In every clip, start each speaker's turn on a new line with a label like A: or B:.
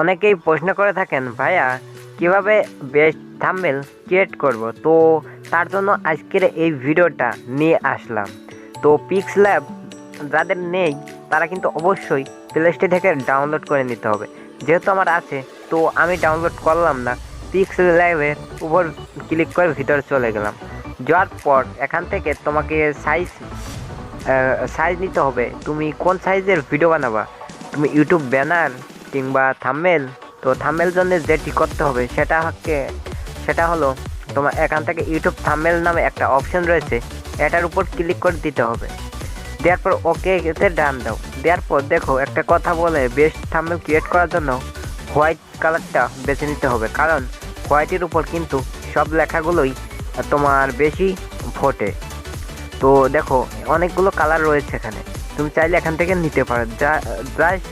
A: অনেকেই প্রশ্ন করে থাকেন ভাইয়া কিভাবে বেস্ট থাম্বনেল ক্রিয়েট করব। তো তার জন্য আজকের এই ভিডিওটা নিয়ে আসলাম। তো পিক্সল্যাব যাদের নেই তারা কিন্তু অবশ্যই প্লে স্টোর থেকে ডাউনলোড করে নিতে হবে। যেহেতু আমার আছে তো আমি ডাউনলোড করলাম না, পিক্সল্যাবের উপর ক্লিক করে ভিতরে চলে গেলাম। যাওয়ার পর এখান থেকে তোমাকে সাইজ নিতে হবে। তুমি কোন সাইজের ভিডিও বানাবা, তুমি ইউটিউব ব্যানার কিংবা থাম্বনেল। তো থাম্বনেল জন্য যেটি করতে হবে সেটা হলো তোমার এখান থেকে ইউটিউব থাম্বনেল নামে একটা অপশন রয়েছে, এটার উপর ক্লিক করে দিতে হবে। দেওয়ার পর ওকে তে ডান দাও। দেওয়ার পর দেখো একটা কথা বলে, বেস্ট থাম্বনেল ক্রিয়েট করার জন্য হোয়াইট কালারটা বেছে নিতে হবে, কারণ হোয়াইটের উপর কিন্তু সব লেখাগুলোই তোমার বেশি ফোটে। তো দেখো অনেকগুলো কালার রয়েছে এখানে, তুমি চাইলে এখান থেকে নিতে পারো, জাস্ট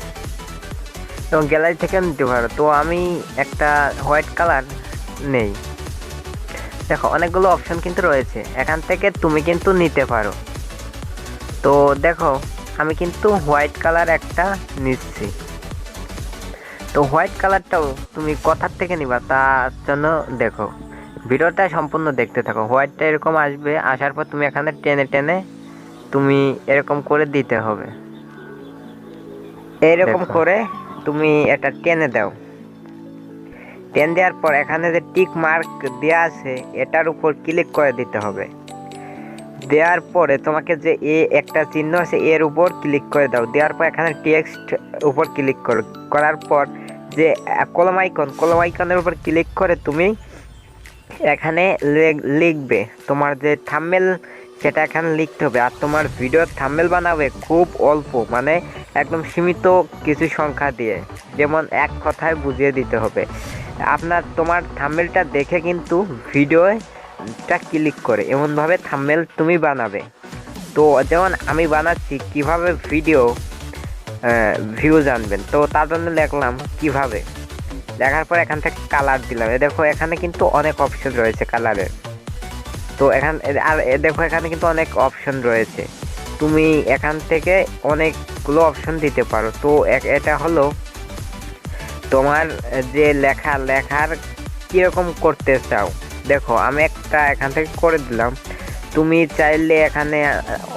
A: এবং গ্যালারি থেকে নিতে পারো। তো আমি একটা হোয়াইট কালার নেই। দেখো অনেকগুলো অপশন কিন্তু রয়েছে, এখান থেকে তুমি কিন্তু নিতে পারো। তো দেখো আমি কিন্তু হোয়াইট কালার একটা নিচ্ছি। তো হোয়াইট কালারটাও তুমি কোথার থেকে নিবা তার জন্য দেখো ভিডিওটা সম্পূর্ণ দেখতে থাকো। হোয়াইটটা এরকম আসবে, আসার পর তুমি এখানে টেনে টেনে তুমি এরকম করে দিতে হবে। এরকম করে তুমি এটা টেনে দাও। টেন দেওয়ার পর এখানে যে টিক মার্ক দেওয়া আছে এটার উপর ক্লিক করে দিতে হবে। দেওয়ার পরে তোমাকে যে একটা চিহ্ন আছে এর উপর ক্লিক করে দাও। দেওয়ার পর এখানে টেক্সট উপর ক্লিক করার পর যে কলম আইকনের উপর ক্লিক করে তুমি এখানে লিখবে তোমার যে থাম্বনেল, সেটা এখানে লিখতে হবে। আর তোমার ভিডিওর থাম্বনেল বানাবে খুব অল্প, মানে একদম সীমিত কিছু সংখ্যা দিয়ে, যেমন এক কথায় বুঝিয়ে দিতে হবে। তোমার থাম্বনেলটা দেখে কিন্তু ভিডিওটা ক্লিক করে এমনভাবে থাম্বনেল তুমি বানাবে। তো যেমন আমি বানাচ্ছি কিভাবে ভিডিও ভিউজ আনবেন, তো তার জন্য লিখলাম কিভাবে। দেখার পর এখান থেকে কালার দিলাম। দেখো এখানে কিন্তু অনেক অপশন রয়েছে কালারের। তো দেখো এখানে কিন্তু অনেক অপশন রয়েছে, তুমি এখান থেকে অনেকগুলো অপশন দিতে পারো। তো এটা হলো তোমার যে লেখার কীরকম করতে চাও। দেখো আমি একটা এখান থেকে করে দিলাম। তুমি চাইলে এখানে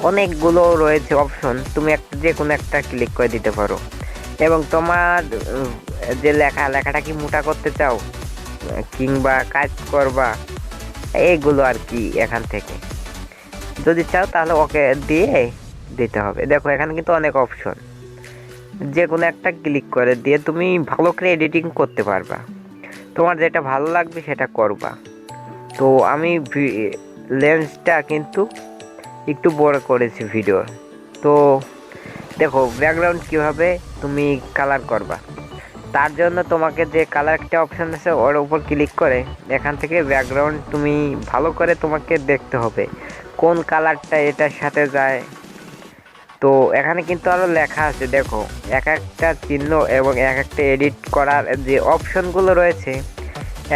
A: অনেকগুলো রয়েছে অপশন, তুমি যে কোনো একটা ক্লিক করে দিতে পারো। এবং তোমার যে লেখাটা কি মোটা করতে চাও কিংবা কাজ করবা, এইগুলো আর কি এখান থেকে যদি চাও তাহলে ওকে দিয়ে দিতে হবে। দেখো এখানে কিন্তু অনেক অপশন, যে কোনো একটা ক্লিক করে দিয়ে তুমি ভালো করে এডিটিং করতে পারবা, তোমার যেটা ভালো লাগবে সেটা করবা। তো আমি লেন্সটা কিন্তু একটু বড় করেছি ভিডিওর। তো দেখো ব্যাকগ্রাউন্ড কিভাবে তুমি কালার করবা, তার জন্য তোমাকে যে কালার একটা অপশন আছে ওর উপর ক্লিক করে এখান থেকে ব্যাকগ্রাউন্ড তুমি ভালো করে তোমাকে দেখতে হবে কোন কালারটা এটার সাথে যায়। তো এখানে কিন্তু আরও লেখা আছে, দেখো এক একটা চিহ্ন এবং এক একটা এডিট করার যে অপশনগুলো রয়েছে,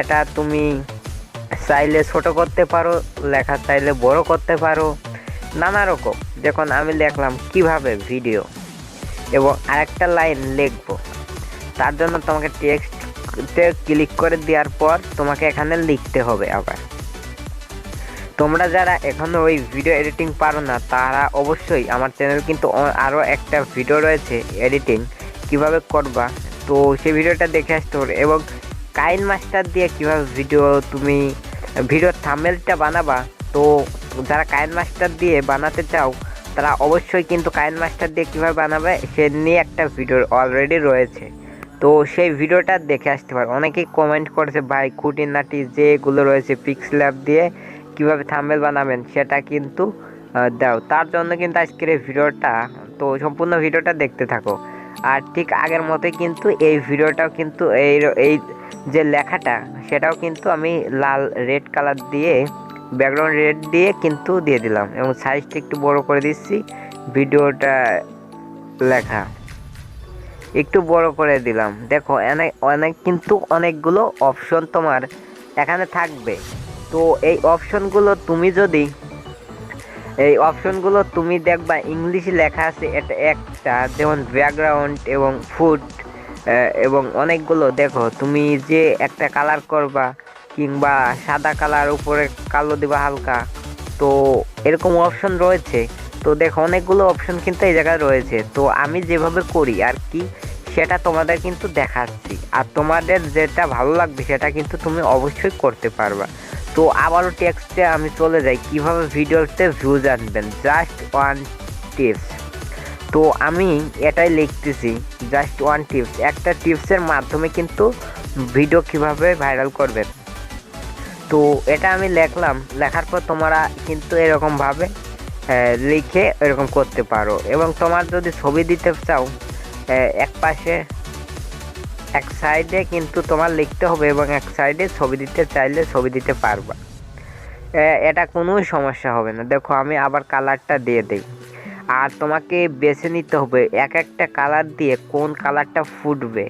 A: এটা তুমি চাইলে ছোট করতে পারো, লেখা চাইলে বড় করতে পারো, নানা রকম। যখন আমি লিখলাম কিভাবে ভিডিও এবং আরেকটা লাইন লিখবো, তার জন্য তোমাকে টেক্সটে ক্লিক করে দেওয়ার পর তোমাকে এখানে লিখতে হবে। আবার তোমরা যারা এখনো ওই ভিডিও এডিটিং পারো না তারা অবশ্যই আমার চ্যানেল কিন্তু আরও একটা ভিডিও রয়েছে এডিটিং কিভাবে করবা, তো সেই ভিডিওটা দেখে আসতে হবে। এবং কাইন মাস্টার দিয়ে কিভাবে তুমি ভিডিওর থাম্বনেলটা বানাবা, তো যারা কাইন মাস্টার দিয়ে বানাতে চাও তারা অবশ্যই কিন্তু কাইন মাস্টার দিয়ে কীভাবে বানাবে সে নিয়ে একটা ভিডিও অলরেডি রয়েছে, তো সেই ভিডিওটা দেখে আসতে পারো। অনেকেই কমেন্ট করেছে ভাই খুঁটিনাটি যেগুলো রয়েছে পিক্সল্যাব দিয়ে কিভাবে থাম্বনেল বানাবেন সেটা কিন্তু দাও। তার জন্য কিন্তু আজকের এই ভিডিওটা, তো সম্পূর্ণ ভিডিওটা দেখতে থাকো। আর ঠিক আগের মতোই কিন্তু এই ভিডিওটাও কিন্তু এই যে লেখাটা সেটাও কিন্তু আমি লাল রেড কালার দিয়ে ব্যাকগ্রাউন্ড রেড দিয়ে কিন্তু দিয়ে দিলাম এবং সাইজটা একটু বড় করে দিচ্ছি। ভিডিওটা লেখা একটু বড় করে দিলাম। দেখো অনেক কিন্তু অনেকগুলো অপশন তোমার এখানে থাকবে। তো এই অপশনগুলো তুমি দেখবা ইংলিশে লেখা আছে, এটা একটা যেমন ব্যাকগ্রাউন্ড এবং ফুড এবং অনেকগুলো দেখো তুমি যে একটা কালার করবা কিংবা সাদা কালার উপরে কালো দিবা হালকা, তো এরকম অপশন রয়েছে। তো দেখো অনেকগুলো অপশন কিন্তু এই জায়গায় রয়েছে। তো আমি যেভাবে করি আর কি সেটা তোমাদের কিন্তু দেখাচ্ছি, আর তোমাদের যেটা ভালো লাগবে সেটা কিন্তু তুমি অবশ্যই করতে পারবা। তো আবারও টেক্সটে আমি চলে যাই, কিভাবে ভিডিওতে ভিউজ আনবেন, জাস্ট ওয়ান টিপস। তো আমি এটাই লিখতেছি, জাস্ট ওয়ান টিপস, একটা টিপসের মাধ্যমে কিন্তু ভিডিও কিভাবে ভাইরাল করবেন। তো এটা আমি লিখলাম, লেখার পর তোমরা কিন্তু এরকমভাবে লিখে এরকম করতে পারো। এবং তোমার যদি ছবি দিতে চাও, এক পাশে এক সাইডে কিন্তু তোমার লিখতে হবে এবং এক সাইডে ছবি দিতে চাইলে ছবি দিতে পারবা। এটা কোনো সমস্যা হবে না। দেখো আমি আবার কালারটা দিয়ে দিই, আর তোমাকে বেছে নিতে হবে এক একটা কালার দিয়ে কোন কালারটা ফুটবে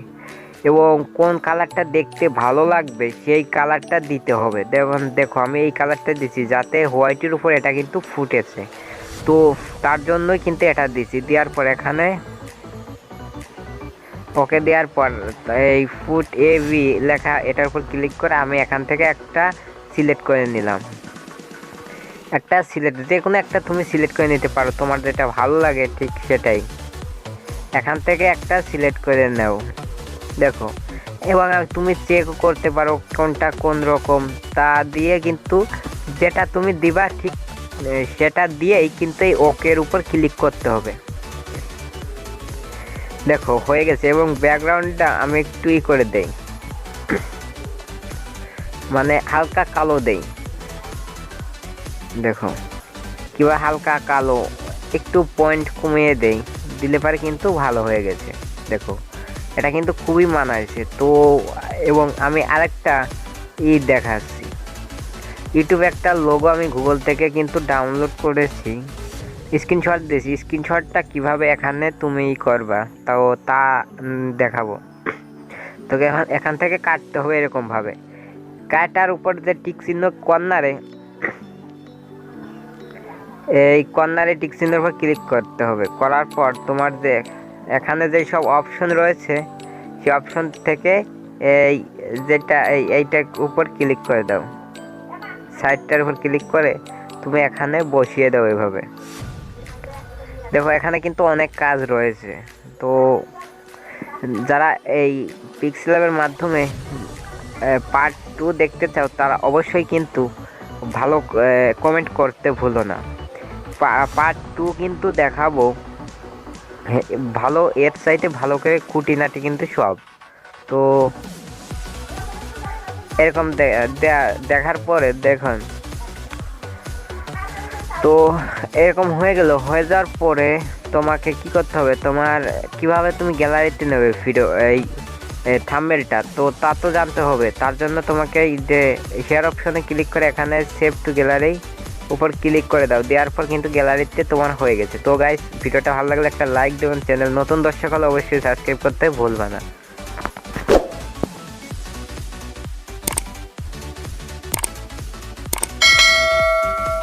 A: এবং কোন কালারটা দেখতে ভালো লাগবে সেই কালারটা দিতে হবে। দেখো আমি এই কালারটা দিছি যাতে হোয়াইটের উপর এটা কিন্তু ফুটেছে, তো তার জন্যই কিন্তু এটা দিছি। দেওয়ার পর এখানে ওকে দেওয়ার পর এই ফুট এ ভি লেখা এটার উপর ক্লিক করে আমি এখান থেকে একটা সিলেক্ট করে নিলাম। একটা সিলেক্ট, যে কোনো একটা তুমি সিলেক্ট করে নিতে পারো, তোমার যেটা ভালো লাগে ঠিক সেটাই এখান থেকে একটা সিলেক্ট করে নাও। দেখো এবং তুমি চেক করতে পারো কোনটা কোন রকম, তা দিয়ে কিন্তু যেটা তুমি দিবা ঠিক সেটা দিয়েই কিন্তু এই ওকের উপর ক্লিক করতে হবে। দেখো হয়ে গেছে। এবং ব্যাকগ্রাউন্ডটা আমি একটু করে দেই, মানে হালকা কালো দেই। দেখো কিংবা হালকা কালো একটু পয়েন্ট কমিয়ে দেই, দিলে পারে কিন্তু ভালো হয়ে গেছে। দেখো এটা কিন্তু খুবই মানাইছে। তো এবং আমি আরেকটা দেখাচ্ছি, ইউটিউবে একটা লোগো আমি গুগল থেকে কিন্তু ডাউনলোড করেছি, স্ক্রিনশট দিয়েছি। স্ক্রিনশটটা কিভাবে এখানে তুমি করবা তাও তা দেখাবো। তোকে এখান থেকে কাটতে হবে এরকমভাবে, কাটার উপর যে টিক চিহ্ন কর্নারে, এই কর্নারে টিক চিহ্নের উপর ক্লিক করতে হবে। করার পর তোমার যে এখানে যে সব অপশন রয়েছে সেই অপশন থেকে এই যেটা এইটার উপর ক্লিক করে দাও, সাইডটার উপর ক্লিক করে তুমি এখানে বসিয়ে দাও এভাবে। দেখো এখানে কিন্তু অনেক কাজ রয়েছে। তো যারা এই পিক্সেলের মাধ্যমে পার্ট 2 দেখতে চাও তারা অবশ্যই কিন্তু ভালো কমেন্ট করতে ভুলো না। পার্ট 2 কিন্তু দেখাবো ভালো ওয়েবসাইটে ভালো করে খুঁটিনাটি কিন্তু সব। তো এরকম দেখার পরে দেখুন, তো এরকম হয়ে গেল। হয়ে যাওয়ার পরে তোমাকে কি করতে হবে, তোমার কিভাবে তুমি গ্যালারিতে নেবে ভিডিও এই থাম্বনেলটা, তো তা তো জানতে হবে। তার জন্য তোমাকে যে শেয়ার অপশনে ক্লিক করে এখানে সেভ টু গ্যালারি উপর ক্লিক করে দাও। দেওয়ার পর কিন্তু গ্যালারিতে তোমার হয়ে গেছে। তো গাইস ভিডিওটা ভালো লাগলে একটা লাইক দেবেন, চ্যানেল নতুন দর্শক হলে অবশ্যই সাবস্ক্রাইব করতে ভুলবা না।